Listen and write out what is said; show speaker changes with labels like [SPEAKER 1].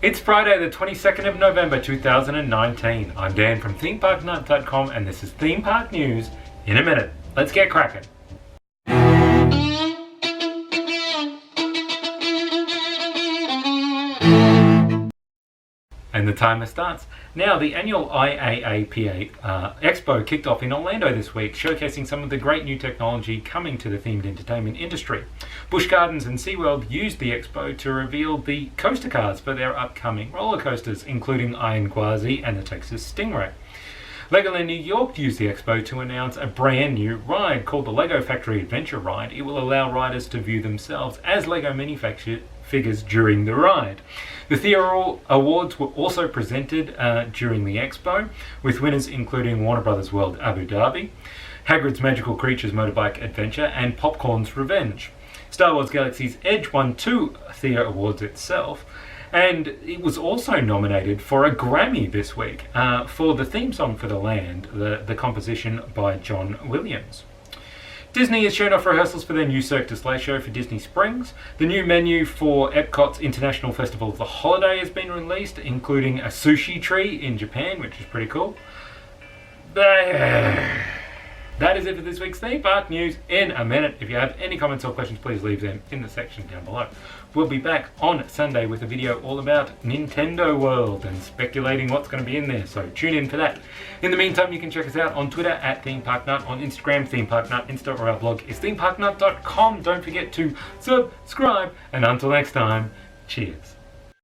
[SPEAKER 1] It's Friday the 22nd of November 2019. I'm Dan from themeparknut.com and this is Theme Park News in a minute. Let's get cracking. And the timer starts. Now, the annual IAAPA Expo kicked off in Orlando this week, showcasing some of the great new technology coming to the themed entertainment industry. Busch Gardens and SeaWorld used the expo to reveal the coaster cars for their upcoming roller coasters, including Gwazi and the Texas Stingray. Legoland New York used the expo to announce a brand new ride called the Lego Factory Adventure Ride. It will allow riders to view themselves as Lego Minifigures during the ride. The Thea Awards were also presented during the expo, with winners including Warner Bros. World Abu Dhabi, Hagrid's Magical Creatures Motorbike Adventure, and Popcorn's Revenge. Star Wars Galaxy's Edge won 2 Thea Awards itself, and it was also nominated for a Grammy this week for the theme song for the land, the composition by John Williams. Disney has shown off rehearsals for their new Cirque du Soleil show for Disney Springs. The new menu for Epcot's International Festival of the Holiday has been released, including a sushi tree in Japan, which is pretty cool. That is it for this week's Theme Park News in a minute. If you have any comments or questions, please leave them in the section down below. We'll be back on Sunday with a video all about Nintendo World and speculating what's going to be in there, so tune in for that. In the meantime, you can check us out on Twitter at ThemeParkNut, on Instagram, ThemeParkNut, Insta, or our blog is themeparknut.com. Don't forget to subscribe, and until next time, cheers.